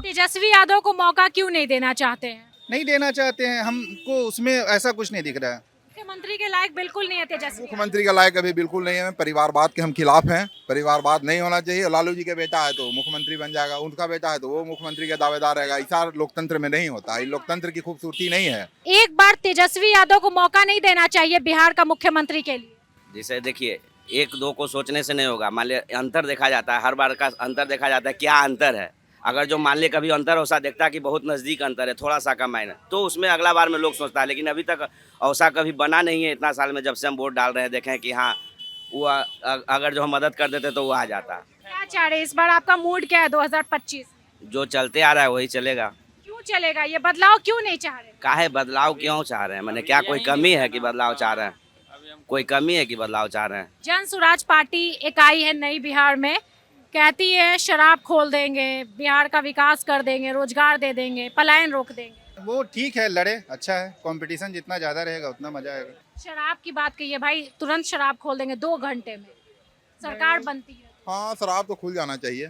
तेजस्वी यादव को मौका क्यों नहीं देना चाहते हैं? नहीं देना चाहते हैं, हमको उसमें ऐसा कुछ नहीं दिख रहा है। मुख्यमंत्री के लायक बिल्कुल नहीं है तेजस्वी यादव। मुख्यमंत्री का लायक अभी बिल्कुल नहीं है। परिवारवाद के हम खिलाफ हैं। परिवारवाद नहीं होना चाहिए। लालू जी के बेटा है तो मुख्यमंत्री बन जाएगा, उनका बेटा है तो वो मुख्यमंत्री का दावेदार रहेगा। ऐसा लोकतंत्र में नहीं होता। ये लोकतंत्र की खूबसूरती नहीं है। एक बार तेजस्वी यादव को मौका नहीं देना चाहिए बिहार का मुख्यमंत्री के लिए। जिसे देखिए, एक दो को सोचने से नहीं होगा। मान लिया अंतर देखा जाता है, हर बार का अंतर देखा जाता है, क्या अंतर है। अगर जो मान ले कभी अंतर औसा देखता है कि बहुत नज़दीक अंतर है, थोड़ा सा कम है, तो उसमें अगला बार में लोग सोचता है। लेकिन अभी तक औसा कभी बना नहीं है। इतना साल में जब से हम वोट डाल रहे हैं, देखें कि हाँ वो अगर जो हम मदद कर देते तो वो आ जाता। क्या चाह रहे हैं इस बार, आपका मूड क्या है 2025? जो चलते आ रहा है वही चलेगा। क्यों चलेगा? ये बदलाव क्यों नहीं चाह रहे? काहे बदलाव क्यों चाह रहे हैं? मैंने क्या कोई कमी है कि बदलाव चाह रहे हैं? कोई कमी है कि बदलाव चाह रहे हैं? जन स्वराज पार्टी एक आई है नई बिहार में, कहती है शराब खोल देंगे, बिहार का विकास कर देंगे, रोजगार दे देंगे, पलायन रोक देंगे। वो ठीक है, लड़े, अच्छा है। कंपटीशन जितना ज़्यादा रहेगा उतना मजा आएगा। शराब की बात कही है भाई, तुरंत शराब खोल देंगे 2 घंटे में, सरकार बनती है। हाँ, शराब तो खुल जाना चाहिए।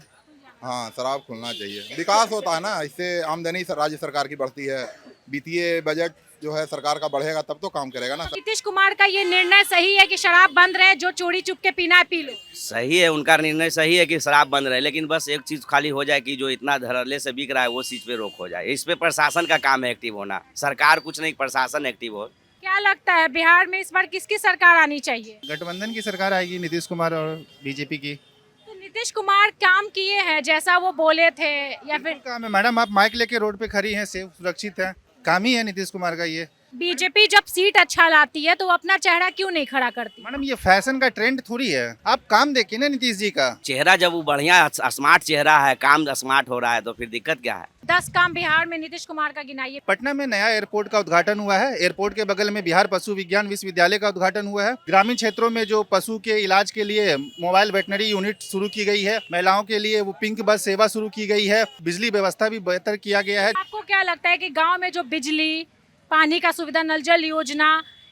हाँ, शराब खुलना चाहिए। विकास होता है ना, इससे आमदनी राज्य सरकार की बढ़ती है। वित्तीय बजट जो है सरकार का बढ़ेगा तब तो काम करेगा ना। नीतीश कुमार का ये निर्णय सही है कि शराब बंद रहे, जो चोरी चुप के पीना है पी लो? सही है, उनका निर्णय सही है कि शराब बंद रहे, लेकिन बस एक चीज खाली हो जाए कि जो इतना धड़ल्ले से बिक रहा है वो चीज पे रोक हो जाए। इस पे प्रशासन का काम है एक्टिव होना। सरकार कुछ नहीं, प्रशासन एक्टिव हो। क्या लगता है बिहार में इस बार किसकी सरकार आनी चाहिए? गठबंधन की सरकार आएगी, नीतीश कुमार और बीजेपी की। तो नीतीश कुमार काम किए हैं जैसा वो बोले थे या फिर? काम है मैडम, आप माइक लेके रोड पे खड़ी हैं, सेफ सुरक्षित है, काम ही है नीतीश कुमार का ये। बीजेपी जब सीट अच्छा लाती है तो वो अपना चेहरा क्यों नहीं खड़ा करती? मैडम ये फैशन का ट्रेंड थोड़ी है, आप काम देखिए ना नीतीश जी का। चेहरा जब वो बढ़िया स्मार्ट चेहरा है, काम स्मार्ट हो रहा है, तो फिर दिक्कत क्या है? 10 काम बिहार में नीतीश कुमार का गिनाइए। पटना में नया एयरपोर्ट का उद्घाटन हुआ है। एयरपोर्ट के बगल में बिहार पशु विज्ञान विश्वविद्यालय का उद्घाटन हुआ है। ग्रामीण क्षेत्रों में जो पशु के इलाज के लिए मोबाइल वेटनरी यूनिट शुरू की गई है। महिलाओं के लिए वो पिंक बस सेवा शुरू की गई है। बिजली व्यवस्था भी बेहतर किया गया है। आपको क्या लगता है कि गांव में जो बिजली, पानी का सुविधा, नल जल योजना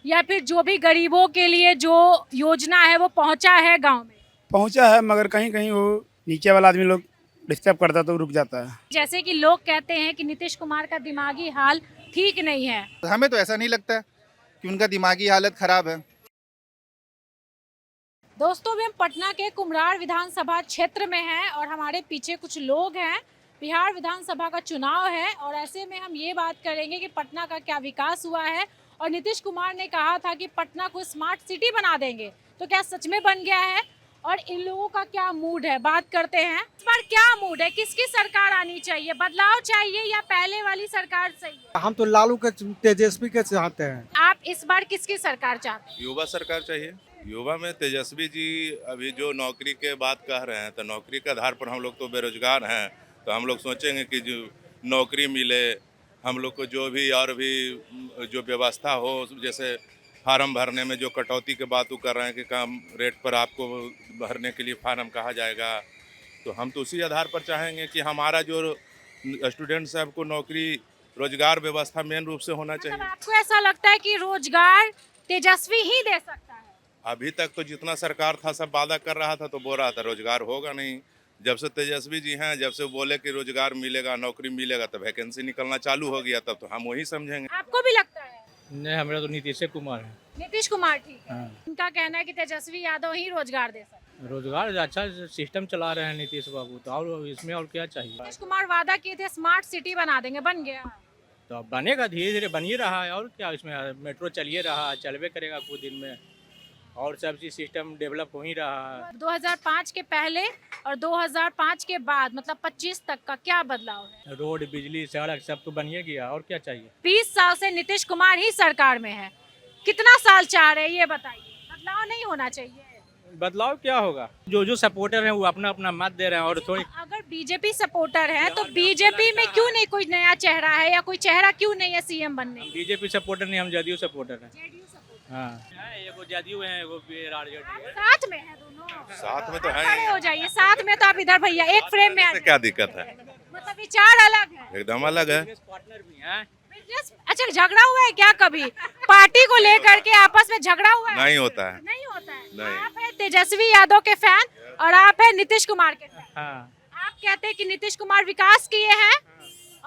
या फिर जो भी गरीबों के लिए जो योजना है वो पहुंचा है गांव में? पहुंचा है, मगर कहीं कहीं वो नीचे वाला आदमी लोग डिस्टर्ब करता तो रुक जाता है। जैसे कि लोग कहते हैं कि नीतीश कुमार का दिमागी हाल ठीक नहीं है। हमें तो ऐसा नहीं लगता कि उनका दिमागी हालत खराब है। दोस्तों अभी हम पटना के कुम्हरार विधानसभा क्षेत्र में हैं और हमारे पीछे कुछ लोग हैं। बिहार विधानसभा का चुनाव है और ऐसे में हम ये बात करेंगे कि पटना का क्या विकास हुआ है। और नीतीश कुमार ने कहा था कि पटना को स्मार्ट सिटी बना देंगे, तो क्या सच में बन गया है? और इन लोगों का क्या मूड है, बात करते हैं। इस बार क्या मूड है, किसकी सरकार आनी चाहिए? बदलाव चाहिए या पहले वाली सरकार सही है? हम तो लालू के, तेजस्वी के चाहते हैं। आप इस बार किसकी सरकार चाहते हैं? युवा सरकार चाहिए। युवा में तेजस्वी जी अभी जो नौकरी के बात कह रहे हैं, तो नौकरी के आधार पर हम लोग तो बेरोजगार हैं, तो हम लोग सोचेंगे कि जो नौकरी मिले हम लोग को, जो भी और भी जो व्यवस्था हो, जैसे फार्म भरने में जो कटौती की बात कर रहे हैं कि कम रेट पर आपको भरने के लिए फार्म कहा जाएगा, तो हम तो उसी आधार पर चाहेंगे कि हमारा जो स्टूडेंट साहब को नौकरी रोजगार व्यवस्था मेन रूप से होना चाहिए। मतलब आपको ऐसा लगता है कि रोजगार तेजस्वी ही दे सकता है? अभी तक तो जितना सरकार था सब वादा कर रहा था, तो बोल रहा था रोजगार होगा नहीं। जब से तेजस्वी जी हैं, जब से बोले कि रोजगार मिलेगा, नौकरी मिलेगा, तो वैकेंसी निकलना चालू हो गया, तब तो हम वही समझेंगे। आपको भी लगता है? नहीं, हमारा तो नीतीश कुमार है। नीतीश कुमार ठीक है। हाँ। उनका कहना है कि तेजस्वी यादव ही रोजगार दे सकते हैं। रोजगार अच्छा सिस्टम चला रहे हैं नीतीश बाबू, तो और इसमें और क्या चाहिए? नीतीश कुमार वादा किए थे स्मार्ट सिटी बना देंगे, बन गया? तो अब बनेगा, धीरे धीरे बन ही रहा है। और क्या, इसमें मेट्रो चलिए रहा है, चलबे करेगा कुछ दिन में, और सब चीज सिस्टम डेवलप हो ही रहा है। 2005 के पहले और 2005 के बाद मतलब 25 तक का क्या बदलाव है? रोड, बिजली, सड़क सब तो बनिए गया, और क्या चाहिए? 20 साल से नीतीश कुमार ही सरकार में है, कितना साल चाह रहे हैं ये बताइए? बदलाव नहीं होना चाहिए? बदलाव क्या होगा? जो जो सपोर्टर हैं वो अपना अपना मत दे रहे हैं, और थोड़ी अगर बीजेपी सपोर्टर है तो बीजेपी में क्यों नहीं कोई नया चेहरा है या कोई चेहरा क्यों नहीं है सीएम बनने? बीजेपी सपोर्टर नहीं, हम जदयू सपोर्टर हैं। JDU supporter. हाँ, एगो जदयू है, एगो आरजेडी है। साथ में है दोनों? साथ में तो है खड़े हो जाइए, साथ में तो आप इधर भैया एक फ्रेम में आ ही। जाइए। क्या दिक्कत है? मतलब विचार अलग है, एकदम अलग है। पार्टनर भी हैं। बिजनेस। अच्छा, झगड़ा हुआ है क्या कभी पार्टी को लेकर के? आपस में झगड़ा हुआ है? नहीं होता है। नहीं होता है। नहीं। आप है तेजस्वी यादव के फैन और आप है नीतीश कुमार के फैन। हाँ, आप कहते हैं कि नीतीश कुमार विकास किए हैं,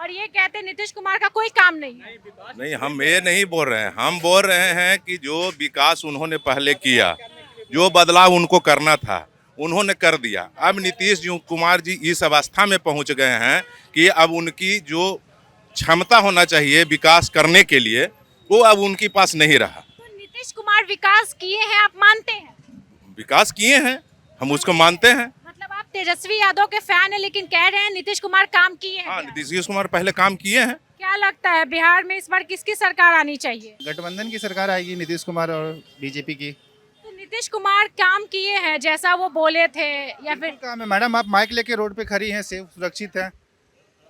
और ये कहते हैं नीतीश कुमार का कोई काम नहीं है। नहीं, हम ये नहीं बोल रहे हैं, हम बोल रहे हैं कि जो विकास उन्होंने पहले किया, जो बदलाव उनको करना था उन्होंने कर दिया। अब नीतीश कुमार जी इस अवस्था में पहुंच गए हैं कि अब उनकी जो क्षमता होना चाहिए विकास करने के लिए वो अब उनके पास नहीं रहा। तो नीतीश कुमार विकास किए हैं, आप मानते हैं? विकास किए हैं, हम उसको मानते हैं। मतलब आप तेजस्वी यादव के फैन हैं लेकिन कह रहे हैं नीतीश कुमार काम किए हैं हाँ, क्या? नीतीश कुमार पहले काम किए हैं। क्या लगता है बिहार में इस बार किसकी सरकार आनी चाहिए? गठबंधन की सरकार आएगी, नीतीश कुमार और बीजेपी की। तो नीतीश कुमार काम किए हैं जैसा वो बोले थे या फिर? काम है मैडम, आप माइक लेके रोड पे खड़ी हैं, सेफ सुरक्षित है,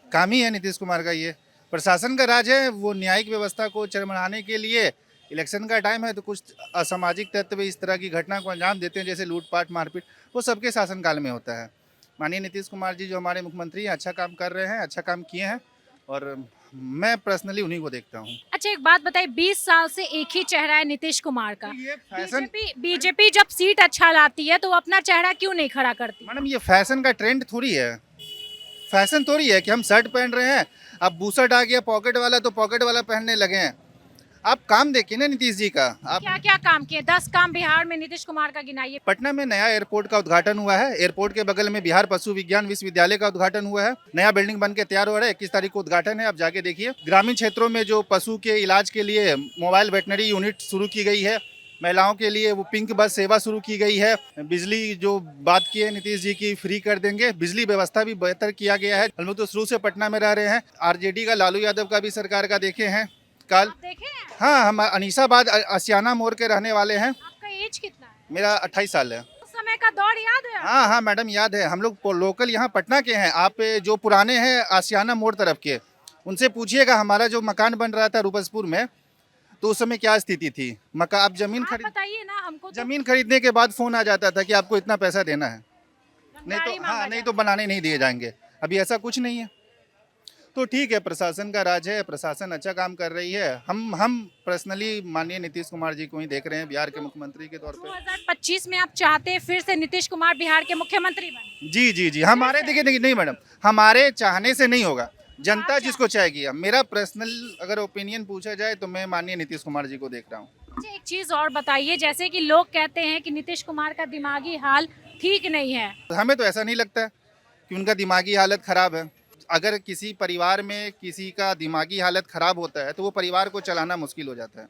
काम ही है नीतीश कुमार का। ये प्रशासन का राज है, वो न्यायिक व्यवस्था को चरमराने के लिए इलेक्शन का टाइम है तो कुछ असामाजिक तत्व इस तरह की घटना को अंजाम देते हैं, जैसे लूटपाट मारपीट, वो सबके शासनकाल में होता है। माननीय नीतीश कुमार जी जो हमारे मुख्यमंत्री हैं, अच्छा काम कर रहे हैं, अच्छा काम किए हैं और मैं पर्सनली उन्हीं को देखता हूँ। अच्छा एक बात बताइए, 20 साल से एक ही चेहरा है नीतीश कुमार का। ये फैशन बीजेपी जब सीट अच्छा लाती है तो वो अपना चेहरा क्यों नहीं खड़ा करती? मैडम, ये फैशन का ट्रेंड थोड़ी है, फैशन थोड़ी है कि हम शर्ट पहन रहे हैं, अब बूशर्ट आ गया पॉकेट वाला तो पॉकेट वाला पहनने लगे हैं। आप काम देखिए ना नीतीश जी का। आप क्या क्या काम किए? 10 काम बिहार में नीतीश कुमार का गिनाइए। पटना में नया एयरपोर्ट का उद्घाटन हुआ है, एयरपोर्ट के बगल में बिहार पशु विज्ञान विश्वविद्यालय का उद्घाटन हुआ है, नया बिल्डिंग बन के तैयार हो रहा है, 21 तारीख को उद्घाटन है, आप जाके देखिए। ग्रामीण क्षेत्रों में जो पशु के इलाज के लिए मोबाइल वेटनरी यूनिट शुरू की गई है, महिलाओं के लिए वो पिंक बस सेवा शुरू की गई है। बिजली जो बात की है नीतीश जी की, फ्री कर देंगे, बिजली व्यवस्था भी बेहतर किया गया है। हम लोग तो शुरू से पटना में रह रहे हैं, आरजेडी का लालू यादव का भी सरकार का देखे हैं कल। आप देखे हैं? हाँ, हम अनीसाबाद आसियाना मोड़ के रहने वाले हैं। आपका एज कितना है? मेरा 28 साल है। उस समय का दौर याद है? हाँ हाँ मैडम, याद है। हम लोग लोकल यहाँ पटना के हैं। आप जो पुराने हैं आसियाना मोड़ तरफ के, उनसे पूछिएगा हमारा जो मकान बन रहा था रूपसपुर में, तो उस समय क्या स्थिति थी। मकान आप जमीन आप खरीद बताइए ना हमको। तो जमीन खरीदने के बाद फोन आ जाता था कि आपको इतना पैसा देना है, नहीं गाड़ी तो मांगा हाँ नहीं जाता तो बनाने नहीं दिए जाएंगे। अभी ऐसा कुछ नहीं है। तो ठीक है, प्रशासन का राज है, प्रशासन अच्छा काम कर रही है। हम पर्सनली माननीय नीतीश कुमार जी को ही देख रहे हैं बिहार के मुख्यमंत्री के तौर पे। 2025 में आप चाहते हैं फिर से नीतीश कुमार बिहार के मुख्यमंत्री बने? जी जी जी, हमारे देखिए नहीं मैडम, हमारे चाहने से नहीं होगा, जनता जिसको चाहेगी। मेरा पर्सनल अगर ओपिनियन पूछा जाए तो मैं माननीय नीतीश कुमार जी को देख रहा हूँ। अच्छा एक चीज और बताइए, जैसे कि लोग कहते हैं कि नीतीश कुमार का दिमागी हाल ठीक नहीं है। हमें तो ऐसा नहीं लगता है कि उनका दिमागी हालत खराब है। अगर किसी परिवार में किसी का दिमागी हालत खराब होता है तो वो परिवार को चलाना मुश्किल हो जाता है,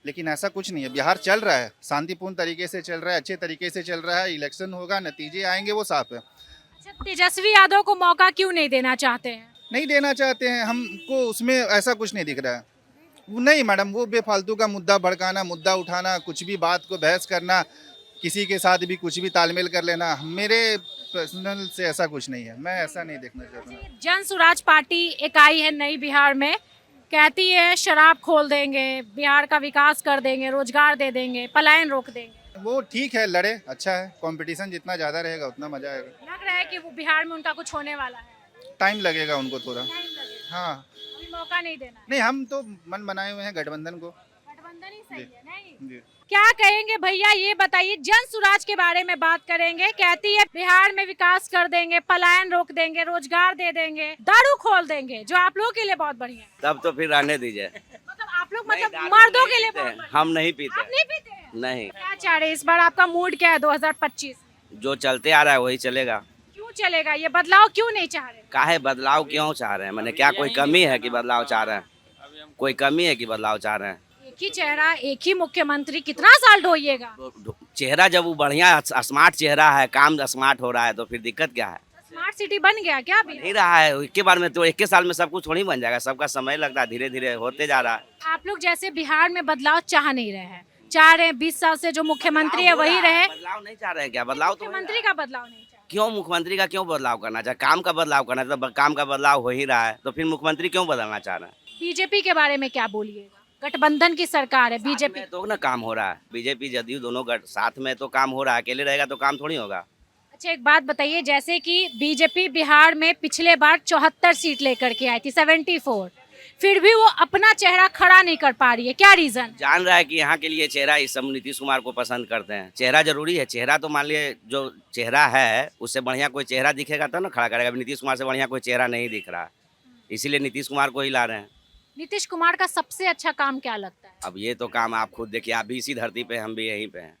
लेकिन ऐसा कुछ नहीं है। बिहार चल रहा है, शांतिपूर्ण तरीके से चल रहा है, अच्छे तरीके से चल रहा है। इलेक्शन होगा, नतीजे आएंगे, वो साफ है। अच्छा तेजस्वी यादव को मौका क्यों नहीं देना चाहते हैं? नहीं देना चाहते हैं, हमको उसमें ऐसा कुछ नहीं दिख रहा है। नहीं मैडम, वो बेफालतू का मुद्दा भड़काना, मुद्दा उठाना, कुछ भी बात को बहस करना, किसी के साथ भी कुछ भी तालमेल कर लेना, मेरे पर्सनल से ऐसा कुछ नहीं है। मैं ऐसा नहीं देखना चाहता हूँ। जन स्वराज पार्टी एक आई है नई बिहार में, कहती है शराब खोल देंगे, बिहार का विकास कर देंगे, रोजगार दे देंगे, पलायन रोक देंगे। वो ठीक है, लड़े, अच्छा है। कंपटीशन जितना ज़्यादा रहेगा उतना मजा आएगा। लग रहा है कि वो बिहार में उनका कुछ होने वाला है। टाइम लगेगा उनको थोड़ा। टाइम लगेगा, हाँ, अभी मौका नहीं देना है। नहीं हम तो मन बनाए हुए हैं गठबंधन को। गठबंधन ही सही है नहीं? जी। क्या कहेंगे भैया, ये बताइए। जन स्वराज के बारे में बात करेंगे, कहती है बिहार में विकास कर देंगे, पलायन रोक देंगे, रोजगार दे देंगे, दारू खोल देंगे, जो आप लोगों के लिए बहुत बढ़िया है। तब तो फिर रहने दीजिए। मतलब आप लोग नहीं, मतलब दारू मर्दों नहीं के लिए पीते बहुत हैं, बढ़िया। हम नहीं पीते आप नहीं पीते हैं? नहीं। क्या चाह रहे हैं इस बार? आपका मूड क्या है 2025 में? जो चलते आ रहा है वही चलेगा। क्यों चलेगा? ये बदलाव क्यों नहीं चाह रहे? काहे बदलाव क्यों चाह रहे हैं? मैंने क्या कोई कमी है कि बदलाव चाह रहे हैं? कोई कमी है कि बदलाव चाह रहे हैं? एक ही चेहरा, एक ही मुख्यमंत्री, कितना साल ढोइएगा? चेहरा जब वो बढ़िया स्मार्ट चेहरा है, काम स्मार्ट हो रहा है, तो फिर दिक्कत क्या है? स्मार्ट सिटी बन गया क्या अभी? नहीं रहा है। एक के बार में तो एक के साल में सब कुछ थोड़ी बन जाएगा, सबका समय लगता है, धीरे धीरे होते जा रहा है। आप लोग जैसे बिहार में बदलाव चाह नहीं रहे हैं, चाह रहे हैं 20 साल से जो मुख्यमंत्री है वही रहे। बदलाव नहीं चाह रहे हैं क्या? बदलाव तो मुख्यमंत्री का बदलाव नहीं चाह क्यों? मुख्यमंत्री का क्यों बदलाव करना चाहे? काम का बदलाव करना है तो काम का बदलाव हो ही रहा है, तो फिर मुख्यमंत्री क्यों बदलना चाह रहे हैं? बीजेपी के बारे में क्या बोलिएगा? गठबंधन की सरकार है बीजेपी। में तो ना काम हो रहा है, बीजेपी जदयू दोनों साथ में तो काम हो रहा है, अकेले रहेगा तो काम थोड़ी होगा। अच्छा एक बात बताइए, जैसे कि बीजेपी बिहार में पिछले बार 74 सीट लेकर के आई थी, 74, फिर भी वो अपना चेहरा खड़ा नहीं कर पा रही है, क्या रीजन? जान रहा है कि यहाँ के लिए चेहरा इस सब नीतीश कुमार को पसंद करते हैं। चेहरा जरूरी है, चेहरा तो मान लिए जो चेहरा है उससे बढ़िया कोई चेहरा दिखेगा तो ना खड़ा करेगा। अभी नीतीश कुमार से बढ़िया कोई चेहरा नहीं दिख रहा है। इसीलिए नीतीश कुमार को ही ला रहे हैं। नीतीश कुमार का सबसे अच्छा काम क्या लगता है? अब ये तो काम आप खुद देखिए, आप भी इसी धरती पे, हम भी यहीं पे हैं।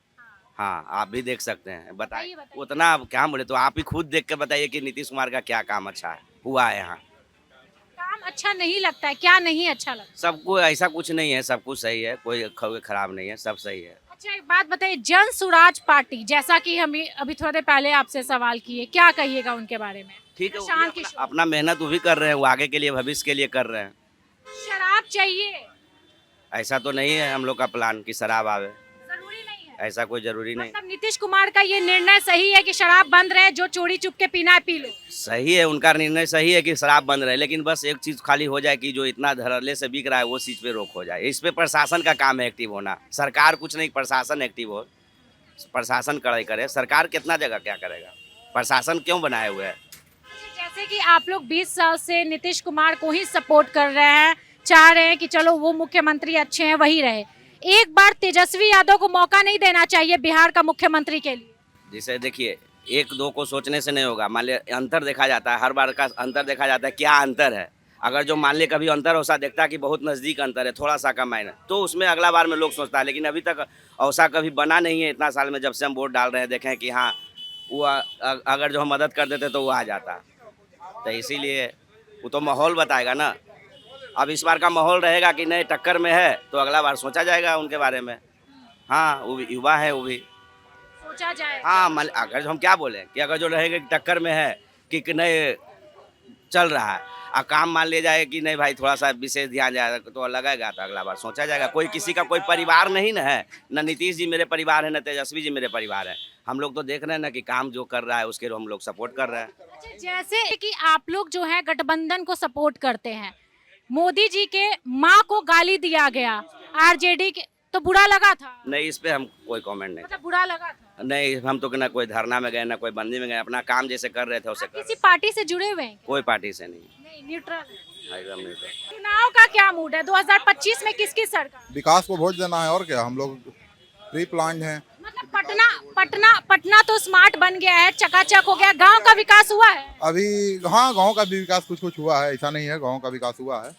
हाँ, आप भी देख सकते हैं, बताइए। बताइए। उतना अब क्या बोले, तो आप ही खुद देख के बताइए कि नीतीश कुमार का क्या काम अच्छा है हुआ है यहाँ। काम अच्छा नहीं लगता है, क्या नहीं अच्छा लगता? सबको ऐसा कुछ नहीं है, सब कुछ सही है, कोई खराब नहीं है, सब सही है। अच्छा एक बात बताइए, जन स्वराज पार्टी जैसा कि हम अभी थोड़ी देर पहले आपसे सवाल किए, क्या कहिएगा उनके बारे में? ठीक है, वो प्रशांत भी किशोर। अपना मेहनत वो भी कर रहे हैं, वो आगे के लिए, भविष्य के लिए कर रहे हैं। शराब चाहिए, ऐसा तो नहीं है हम लोग का प्लान कि शराब आवे, जरूरी नहीं है। ऐसा कोई जरूरी नहीं। मतलब नीतीश कुमार का ये निर्णय सही है कि शराब बंद रहे, जो चोरी चुप के पीना है पी लो। सही है, उनका निर्णय सही है कि शराब बंद रहे, लेकिन बस एक चीज खाली हो जाए कि जो इतना धड़ल्ले से बिक रहा है वो चीज पे रोक हो जाए। इस पे प्रशासन का काम है एक्टिव होना, सरकार कुछ नहीं, प्रशासन एक्टिव हो, प्रशासन कड़ाई करे। सरकार कितना जगह क्या करेगा, प्रशासन क्यों बनाए हुए है? जैसे कि आप लोग 20 साल से नीतीश कुमार को ही सपोर्ट कर रहे हैं, चाह रहे हैं कि चलो वो मुख्यमंत्री अच्छे हैं वही रहे, एक बार तेजस्वी यादव को मौका नहीं देना चाहिए बिहार का मुख्यमंत्री के लिए? जिसे देखिए, एक दो को सोचने से नहीं होगा। मान लिया अंतर देखा जाता है, हर बार का अंतर देखा जाता है, क्या अंतर है। अगर जो मान ले कभी अंतर औसा देखता है कि बहुत नज़दीक अंतर है, थोड़ा सा कम है, तो उसमें अगला बार में लोग सोचता है। लेकिन अभी तक औसा कभी बना नहीं है इतना साल में, जब से हम वोट डाल रहे हैं। देखें कि हाँ, वो अगर जो हम मदद कर देते तो वो आ जाता। तो इसीलिए वो तो माहौल बताएगा ना। अब इस बार का माहौल रहेगा कि नहीं टक्कर में है, तो अगला बार सोचा जाएगा उनके बारे में। हाँ, वो भी युवा है, वो भी सोचा जाए। हाँ। अगर जो हम क्या बोले कि अगर जो रहेगा कि टक्कर में है कि नहीं चल रहा है, और काम मान लिया जाए कि नहीं भाई थोड़ा सा विशेष ध्यान जाएगा तो लगेगा, तो अगला बार सोचा जाएगा। कोई किसी का कोई परिवार नहीं ना है, न नीतीश जी मेरे परिवार है, न तेजस्वी जी मेरे परिवार है। हम लोग तो देख रहे हैं ना कि काम जो कर रहा है उसके हम लोग सपोर्ट कर रहे हैं। अच्छा, जैसे कि आप लोग जो है गठबंधन को सपोर्ट करते हैं, मोदी जी के माँ को गाली दिया गया आरजेडी के, तो बुरा लगा था? नहीं, इस पे हम कोई कमेंट नहीं। मतलब बुरा लगा था? नहीं, हम तो ना कोई धरना में गए, ना कोई बंदी में गए, अपना काम जैसे कर रहे थे उसे आप कर किसी रहे। पार्टी से जुड़े हुए हैं? कोई पार्टी से नहीं, नहीं, न्यूट्रल है। एकदम नहीं तो। चुनाव का क्या मूड है 2025 में, किसकी सरकार? विकास को वोट देना है और क्या, हम लोग प्री प्लान्ड हैं। मतलब पटना तो स्मार्ट बन गया है, चकाचक हो गया, गांव का विकास हुआ है? अभी हाँ, गांव का भी विकास कुछ कुछ हुआ है, ऐसा नहीं है, गांव का विकास हुआ है।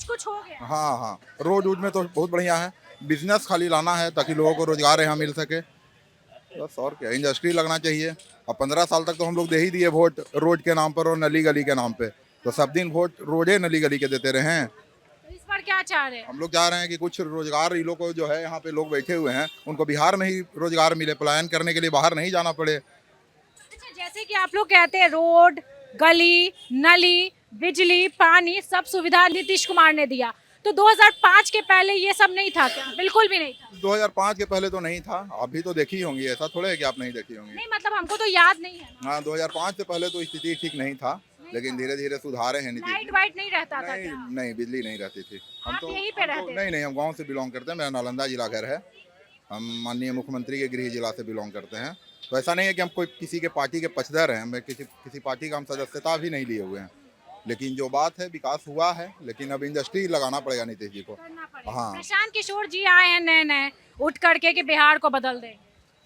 कुछ हो गया। हाँ हाँ, रोड वूड में तो बहुत बढ़िया है। बिजनेस खाली लाना है ताकि लोगों को रोजगार यहाँ मिल सके, बस और क्या। इंडस्ट्री लगना चाहिए। अब 15 साल तक तो हम लोग दे ही दिए वोट रोड के नाम पर और नली गली के नाम पे, तो सब दिन वोट रोडे नली गली के देते रहे हैं। तो इस बार क्या चाह रहे हैं? हम लोग चाह रहे हैं कि कुछ रोजगार, ये लोग को जो है यहाँ पे लोग बैठे हुए हैं उनको बिहार में ही रोजगार मिले, पलायन करने के लिए बाहर नहीं जाना पड़े। अच्छा, जैसे कि आप लोग कहते हैं रोड, गली, नली, बिजली, पानी, सब सुविधा नीतीश कुमार ने दिया, तो 2005 के पहले ये सब नहीं था क्या? बिल्कुल भी नहीं था। 2005 के पहले तो नहीं था, अभी तो देखी होंगी, ऐसा थोड़ा है कि आप नहीं देखी होंगी। नहीं मतलब हमको तो याद नहीं है। हाँ, 2005 से पहले तो स्थिति ठीक नहीं था, लेकिन धीरे धीरे सुधारे हैं नीतीश लाइट जी। वाइट नहीं रहता था नहीं क्या? नहीं, बिजली नहीं रहती थी। हम आप तो यहीं पे रहते थे? नहीं नहीं, हम गांव से बिलोंग करते हैं, मेरा नालंदा जिला घर है। हम माननीय मुख्यमंत्री के गृह जिला से बिलोंग करते हैं, तो ऐसा नहीं है कि हम कोई किसी के पार्टी के पक्षधर हैं। मैं किसी पार्टी का हम सदस्यता भी नहीं लिए हुए हैं, लेकिन जो बात है विकास हुआ है, लेकिन अब इंडस्ट्री लगाना पड़ेगा नीतीश जी को। करना पड़ेगा। हाँ प्रशांत किशोर जी आए हैं नए नए उठ करके कि बिहार को बदल देंगे।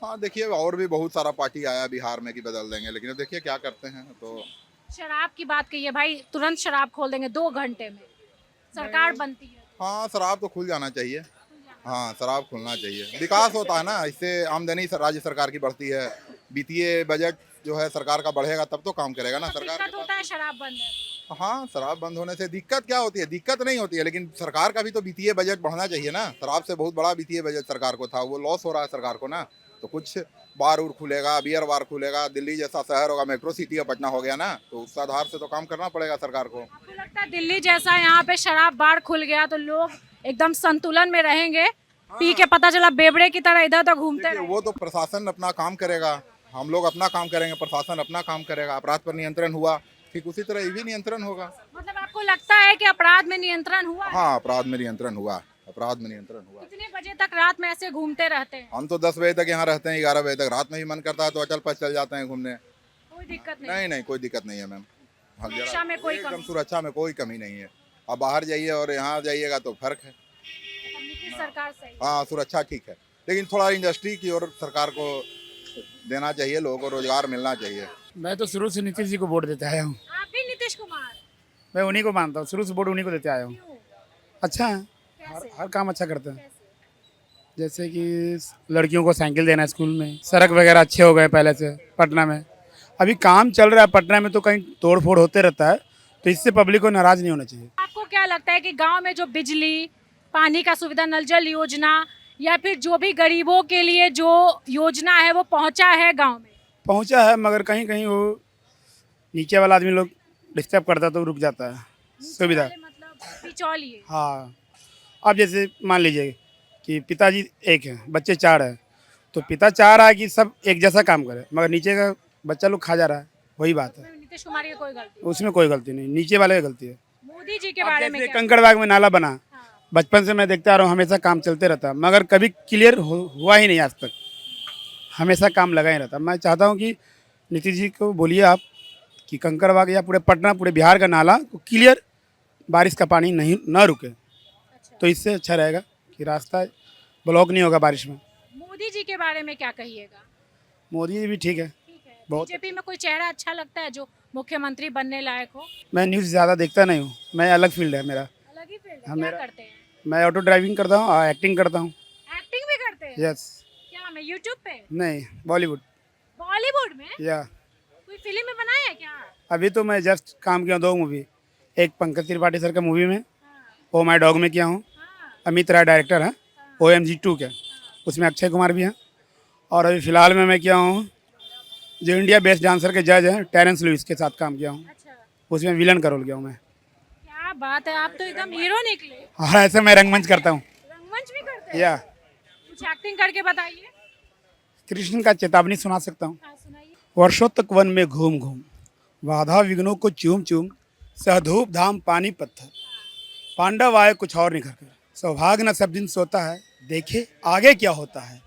हाँ, देखिए और भी बहुत सारा पार्टी आया बिहार में कि बदल देंगे, लेकिन अब देखिए क्या करते हैं। तो शराब की बात कही है भाई, तुरंत शराब खोल देंगे 2 घंटे में, सरकार बनती है। हाँ, शराब तो खुल जाना चाहिए। हाँ, शराब खुलना चाहिए, विकास होता है ना, इससे आमदनी राज्य सरकार की बढ़ती है। वित्तीय बजट जो है सरकार का बढ़ेगा तब तो काम करेगा ना तो सरकार दिक्कत के होता है शराब बंद है। हाँ, शराब बंद होने से दिक्कत क्या होती है? दिक्कत नहीं होती है, लेकिन सरकार का भी तो वित्तीय बजट बढ़ना चाहिए ना। शराब से बहुत बड़ा वित्तीय बजट सरकार को था, वो लॉस हो रहा है सरकार को ना। तो कुछ बार उर खुलेगा, बियर बार खुलेगा, दिल्ली जैसा शहर होगा, मेट्रो सिटी का पटना हो गया ना, तो उस आधार से तो काम करना पड़ेगा सरकार को। आपको लगता है दिल्ली जैसा यहाँ पे शराब बार खुल गया तो लोग एकदम संतुलन में रहेंगे? पी के पता चला बेबड़े की तरह इधर उधर घूमते देखिए, रहेंगे। वो तो प्रशासन अपना काम करेगा, हम लोग अपना काम करेंगे, प्रशासन अपना काम करेगा। अपराध पर नियंत्रण हुआ, ठीक उसी तरह ये भी नियंत्रण होगा। मतलब आपको लगता है कि अपराध में नियंत्रण हुआ है? हाँ, अपराध में नियंत्रण हुआ, अपराध में नियंत्रण हुआ। कितने बजे तक रात में ऐसे घूमते रहते हैं? हम तो 10 बजे तक यहाँ रहते हैं, 11 बजे तक। रात में भी मन करता है तो अचल पचल जाते हैं घूमने। कोई दिक्कत नहीं? नहीं नहीं, कोई दिक्कत नहीं है मैम। हाँ, सुरक्षा में कोई एकदम कमी? सुरक्षा में कोई कमी नहीं है। अब बाहर जाइए और यहाँ जाइएगा तो फर्क है। मतलब नीतीश सरकार सही है। हाँ, सुरक्षा ठीक है, लेकिन थोड़ा इंडस्ट्री की ओर सरकार को देना चाहिए, लोगों को रोजगार मिलना चाहिए। मैं तो शुरू से नीतीश जी को वोट देता आया हूँ। आप भी नीतीश कुमार? मैं उन्हीं को मानता हूँ, शुरू से वोट उन्हीं को देते आया हूँ। क्यों? अच्छा है, कैसे? हर काम अच्छा करते हैं। कैसे? जैसे कि लड़कियों को साइकिल देना स्कूल में, सड़क वगैरह अच्छे हो गए पहले से पटना में। अभी काम चल रहा है पटना में तो कहीं तोड़ फोड़ होते रहता है, तो इससे पब्लिक को नाराज़ नहीं होना चाहिए। आपको क्या लगता है कि गांव में जो बिजली, पानी का सुविधा, नल जल योजना या फिर जो भी गरीबों के लिए जो योजना है वो पहुंचा है गांव में? पहुंचा है मगर कहीं कहीं वो नीचे वाला आदमी लोग डिस्टर्ब करता है तो रुक जाता है सुविधा। वाले मतलब बिचौलिए। हाँ, अब जैसे मान लीजिए कि पिताजी एक है, बच्चे 4 हैं, तो पिता चाह रहा है कि सब एक जैसा काम करे, मगर नीचे का बच्चा लोग खा जा रहा है, वही बात है। नीतीश कुमार की कोई गलती उसमें कोई गलती नहीं, नीचे वाले की गलती है। मोदी जी के अब बारे में जैसे क्या? कंकड़बाग में नाला बना, हाँ। बचपन से मैं देखता आ रहा हूँ, हमेशा काम चलते रहता, मगर कभी क्लियर हुआ ही नहीं आज तक। हमेशा काम लगा ही रहता। मैं चाहता हूँ कि नीतीश जी को बोलिए आप कि कंकड़बाग या पूरे पटना, पूरे बिहार का नाला क्लियर, बारिश का पानी नहीं ना रुके, तो इससे अच्छा रहेगा कि रास्ता ब्लॉक नहीं होगा बारिश में। मोदी जी के बारे में क्या कहिएगा? मोदी जी भी ठीक है। ठीक है। बहुत। बीजेपी में कोई चेहरा अच्छा लगता है जो मुख्यमंत्री बनने लायक हो? मैं न्यूज़ ज़्यादा देखता नहीं हूँ, मैं अलग फील्ड है मेरा। अलग ही फील्ड है। हाँ, क्या मेरा- करते हैं? मैं ऑटो ड्राइविंग करता हूँ और एक्टिंग करता हूँ। एक्टिंग भी करते हैं? यस। क्या मैं यूट्यूब पे? नहीं, बॉलीवुड। बॉलीवुड में? या कोई फिल्म में बनाया है क्या? अभी तो मैं जस्ट काम किया 2 मूवी, एक पंकज त्रिपाठी सर का मूवी में, हाँ, ओ माई डॉग में किया हूँ। हाँ, अमित राय डायरेक्टर है, OMG 2 के, उसमें अक्षय कुमार भी हैं। और अभी फ़िलहाल में मैं किया हूँ जो इंडिया बेस्ट डांसर के जज हैं टेरेंस लुइस के साथ काम किया हूँ, अच्छा। उसमें विलन का रोल किया हूँ मैं। क्या बात है, आप तो एकदम हीरो निकले। हाँ, ऐसे मैं रंगमंच करता हूँ। रंगमंच भी करते हैं? या कुछ एक्टिंग करके बताइए। कृष्ण का चेतावनी सुना सकता हूँ। हाँ, सुनाइए। वर्षों तक वन में घूम घूम, बाधा विघ्नों को चूम चूम, सहधूप धाम पानी पत्थर, पांडव आए कुछ और निखर कर, सौभाग्य न सब दिन सोता है, देखे आगे क्या होता है,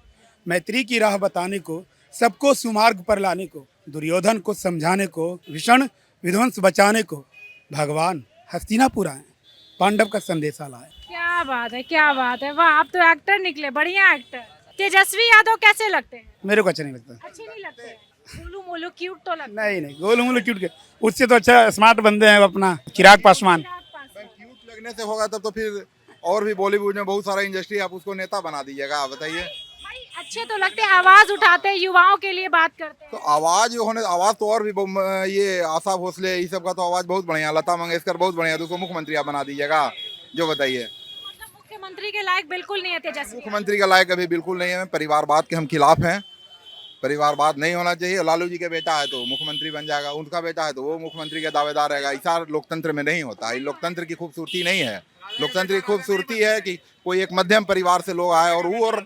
मैत्री की राह बताने को, सबको सुमार्ग पर लाने को, दुर्योधन को समझाने को, भीषण विध्वंस बचाने को, भगवान हस्तिनापुर आए, पांडव का संदेशा लाए। क्या बात है, क्या बात है, वाह, आप तो एक्टर निकले, बढ़िया एक्टर। तेजस्वी यादव कैसे लगते हैं? मेरे को अच्छा नहीं लगता। अच्छे नहीं लगते हैं? गोलू मोलू क्यूट तो लगते नहीं नहीं, गोलू मोलू क्यूट के, उससे तो अच्छा स्मार्ट बंदे हैं अपना चिराग पासवान। हैं। क्यूट लगने से होगा तब तो फिर और भी बॉलीवुड में बहुत सारा इंडस्ट्री, आप उसको नेता बना दीजिएगा। आप बताइए। भाई अच्छे तो लगते हैं, आवाज उठाते हैं, युवाओं के लिए बात करते तो हैं। आवाज होने, आवाज तो और भी ये आशा भोसले ये सब का तो आवाज बहुत बढ़िया, लता मंगेशकर बहुत बढ़िया, तो उसको मुख्यमंत्री आप बना दीजिएगा। जो बताइए। मतलब मुख्यमंत्री के लायक बिल्कुल नहीं है तेजस्वी। मुख्यमंत्री का लायक अभी बिल्कुल नहीं है। परिवारवाद के हम खिलाफ हैं। परिवारवाद नहीं होना चाहिए। लालू जी के बेटा है तो मुख्यमंत्री बन जाएगा, उनका बेटा है तो वो मुख्यमंत्री के दावेदार रहेगा। ऐसा लोकतंत्र में नहीं होता। ये लोकतंत्र की खूबसूरती नहीं है। लोकतंत्र की खूबसूरती है कि कोई एक मध्यम परिवार से लोग आए और वो और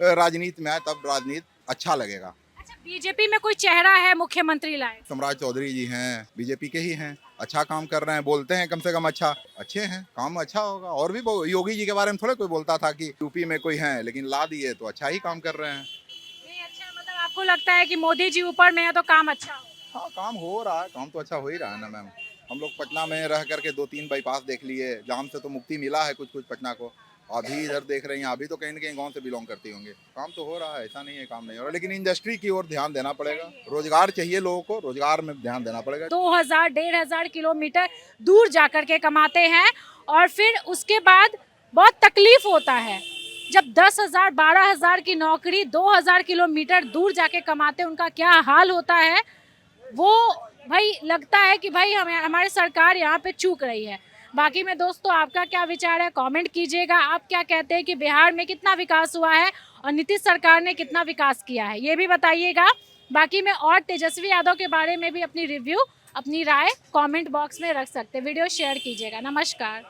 राजनीति में आए, तब राजनीति अच्छा लगेगा। अच्छा, बीजेपी में कोई चेहरा है मुख्यमंत्री लायक? सम्राट चौधरी जी हैं, बीजेपी के ही हैं, अच्छा काम कर रहे हैं, बोलते हैं कम से कम अच्छा, अच्छे हैं, काम अच्छा होगा। और भी योगी जी के बारे में थोड़ा कोई बोलता था कि यूपी में कोई है, लेकिन ला दिए तो अच्छा ही काम कर रहे हैं। नहीं, अच्छा, मतलब आपको लगता है कि मोदी जी ऊपर में है तो काम अच्छा हो? हाँ, काम हो रहा है, काम तो अच्छा हो ही रहा है ना मैम। हम लोग पटना में रह करके 2-3 बाईपास देख लिए, जाम से तो मुक्ति मिला है कुछ कुछ पटना को। अभी इधर देख रही हैं, अभी तो कहीं ना कहीं गांव से बिलोंग करती होंगे। काम तो हो रहा है, ऐसा नहीं है काम नहीं हो रहा, लेकिन इंडस्ट्री की ओर ध्यान देना पड़ेगा। रोजगार चाहिए लोगों को, रोजगार में ध्यान देना पड़ेगा। 2000-1500 किलोमीटर दूर जाकर के कमाते हैं और फिर उसके बाद बहुत तकलीफ होता है जब 10,000 12,000 की नौकरी 2000 किलोमीटर दूर जाके कमाते हैं, उनका क्या हाल होता है। वो भाई लगता है कि भाई हमारी सरकार यहाँ पे चूक रही है। बाकी में दोस्तों आपका क्या विचार है कमेंट कीजिएगा। आप क्या कहते हैं कि बिहार में कितना विकास हुआ है और नीतीश सरकार ने कितना विकास किया है, ये भी बताइएगा। बाकी में और तेजस्वी यादव के बारे में भी अपनी रिव्यू, अपनी राय कमेंट बॉक्स में रख सकते हैं। वीडियो शेयर कीजिएगा। नमस्कार।